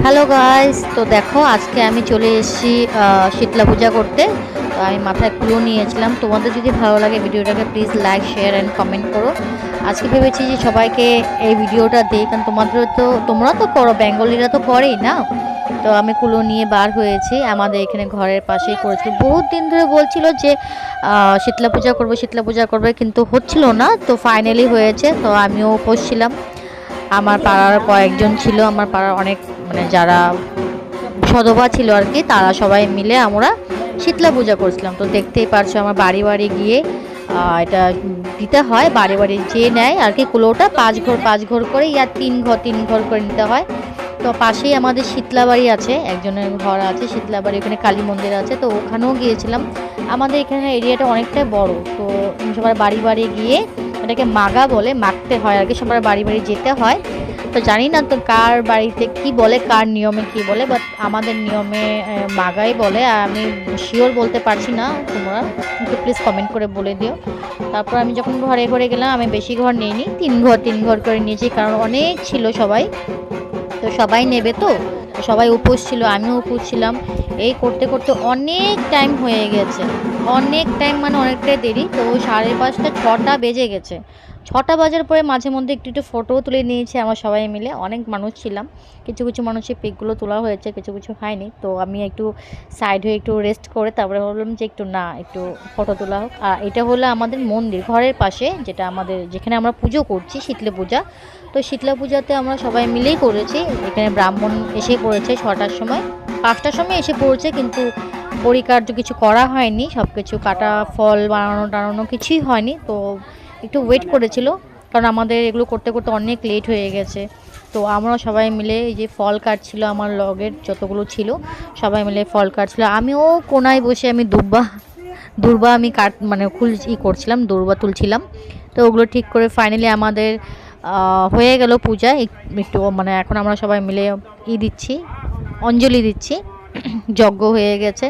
Hello guys, তো দেখো আজকে আমি চলে এসেছি শীতলা পূজা করতে। তো আমি মাথায় কুলো নিয়েছিলাম। তোমাদের যদি ভালো লাগে ভিডিওটাকে please like share and comment করো। আজকে ভেবেছি যে সবাইকে এই ভিডিওটা দিই, কারণ তোমরা তো করো, বেঙ্গলিরা তো করেই না। তো আমি কুলো নিয়ে বার হয়েছি, আমাদের এখানে ঘরের পাশেই করেছিল। বহুত দিন ধরে বলছিল যে শীতলা পূজা করবে, কিন্তু হচ্ছিল না। তো ফাইনালি হয়েছে। তো আমিও উপোস ছিলাম। আমার পাড়ার কয়েকজন ছিল, আমার পাড়ার অনেক মানে যারা সধবা ছিল আর কি, তারা সবাই মিলে আমরা শীতলা পূজা করছিলাম। তো দেখতেই পারছো আমার বাড়ি বাড়ি গিয়ে এটা দিতে হয়, বাড়ি বাড়ি যে নেয় আর কি কুলোটা, 5 ঘর করে, ইয়া 3 ঘর করে নিতে হয়। তো পাশেই আমাদের শীতলা বাড়ি আছে, একজনের ঘর আছে শীতলা বাড়ি, ওখানে কালী মন্দির আছে। তো ওখানেও গিয়েছিলাম। আমাদের এখানে এরিয়াটা অনেকটাই বড়। তো সবার বাড়ি বাড়ি গিয়ে এটাকে মাগা বলে, মাগতে হয় আর কি, সবার বাড়ি বাড়ি যেতে হয়। তো জানি না তো কার বাড়িতে কি বলে, কার নিয়মে কি বলে, বাট আমাদের নিয়মে মাগাই বলে। আর আমি শিওর বলতে পারছি না, তোমরা একটু প্লিজ কমেন্ট করে বলে দিও। তারপর আমি যখন ঘরে ঘরে গেলাম, আমি বেশি ঘর নিইনি, 3 ঘর করে নিয়েছি, কারণ অনেক ছিল সবাই। তো সবাই নেবে, তো সবাই উপোস ছিল, আমিও উপোস ছিলাম। এই করতে করতে অনেক টাইম হয়ে গেছে, অনেক টাইম মানে অনেকটাই দেরি। তো 5:30 6টা বেজে গেছে। 6টা বাজার পরে মাঝে মধ্যে একটু একটু ফটোও তুলে নিয়েছি আমরা সবাই মিলে, অনেক মানুষ ছিলাম। কিছু কিছু মানুষের পিকগুলো তোলা হয়েছে, কিছু কিছু হয়নি। তো আমি একটু সাইড হয়ে একটু রেস্ট করে তারপরে বললাম যে একটু ফটো তোলা হোক। আর এটা হলো আমাদের মন্দির ঘরের পাশে, যেটা আমাদের যেখানে আমরা পুজো করছি শীতলা পূজা। তো শীতলা পূজাতে আমরা সবাই মিলেই করেছি। এখানে ব্রাহ্মণ এসে পড়েছে 6টার সময়, 5টার সময় এসে পড়েছে, কিন্তু পরিকার্য কিছু করা হয়নি, সব কিছু কাটা ফল বানানো টানানো কিছুই হয়নি। তো একটু ওয়েট করেছিল, কারণ আমাদের এগুলো করতে করতে অনেক লেট হয়ে গেছে। তো আমরা সবাই মিলে এই যে ফল কাটছিল, আমার লগের যতগুলো ছিল সবাই মিলে ফল কাটছিল। আমিও কোনায় বসে আমি দূর্বা আমি মানে করছিলাম, দূর্বা তুলছিলাম। তো ওগুলো ঠিক করে ফাইনালি আমাদের হয়ে গেল পূজা। একটু মানে এখন আমরা সবাই মিলে দিচ্ছি, অঞ্জলি দিচ্ছি। যজ্ঞ হয়ে গেছে।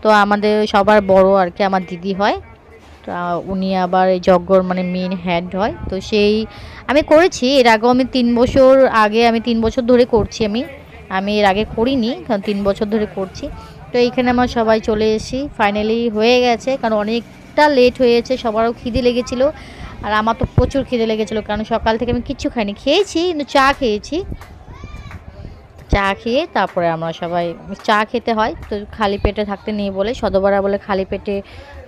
তো আমাদের সবার বড় আর কি আমার দিদি হয়। তো উনি আবার এই যজ্ঞর মানে মেন হেড হয়। তো আমি করেছি এর আগেও, আমি 3 বছর আগে, আমি 3 বছর ধরে করছি। আমি এর আগে করিনি, কারণ 3 বছর ধরে করছি। তো এইখানে আমার সবাই চলে এসেছি, ফাইনালি হয়ে গেছে, কারণ অনেকটা লেট হয়েছে, সবারও খিদে লেগেছিলো। আর আমার তো প্রচুর খিদে লেগেছিলো, কারণ সকাল থেকে আমি কিচ্ছু খাইনি, খেয়েছি কিন্তু চা খেয়েছি। চা খেয়ে তারপরে আমরা সবাই, চা খেতে হয় তো, খালি পেটে থাকতে নেই বলে, সদবারা বলে খালি পেটে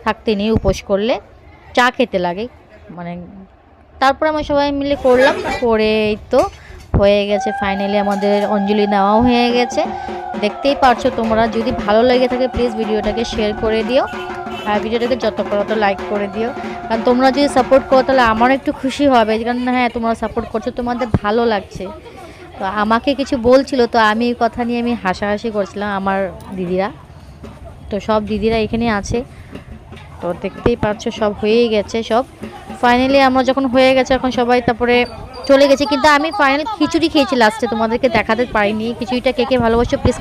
থাকতে নেই উপোস করলে, চা খেতে লাগে মানে। তারপরে আমরা সবাই মিলে করলাম, করে এই তো হয়ে গেছে ফাইনালি, আমাদের অঞ্জলি নেওয়াও হয়ে গেছে। দেখতেই পারছো তোমরা। যদি ভালো লেগে থাকে প্লিজ ভিডিওটাকে শেয়ার করে দিও, আর ভিডিওটাকে যত করো তো লাইক করে দিও, কারণ তোমরা যদি সাপোর্ট করো তাহলে আমারও একটু খুশি হবে, কারণ হ্যাঁ তোমরা সাপোর্ট করছো, তোমাদের ভালো লাগছে। তো আমাকে কিছু বলছিল, তো আমি এই কথা নিয়ে আমি হাসাহাসি করছিলাম আমার দিদিরা। তো সব দিদিরা এখানে আছে। তো দেখতেই পাচ্ছ সব হয়েই গেছে সব। ফাইনালি আমরা যখন হয়ে গেছে, এখন সবাই তারপরে চলে গেছে, কিন্তু আমি ফাইনাল খিচুড়ি খেয়েছি লাস্টে, তোমাদেরকে দেখাতে পারিনি। খিচুড়িটা কে কে ভালোবাসো প্লিজ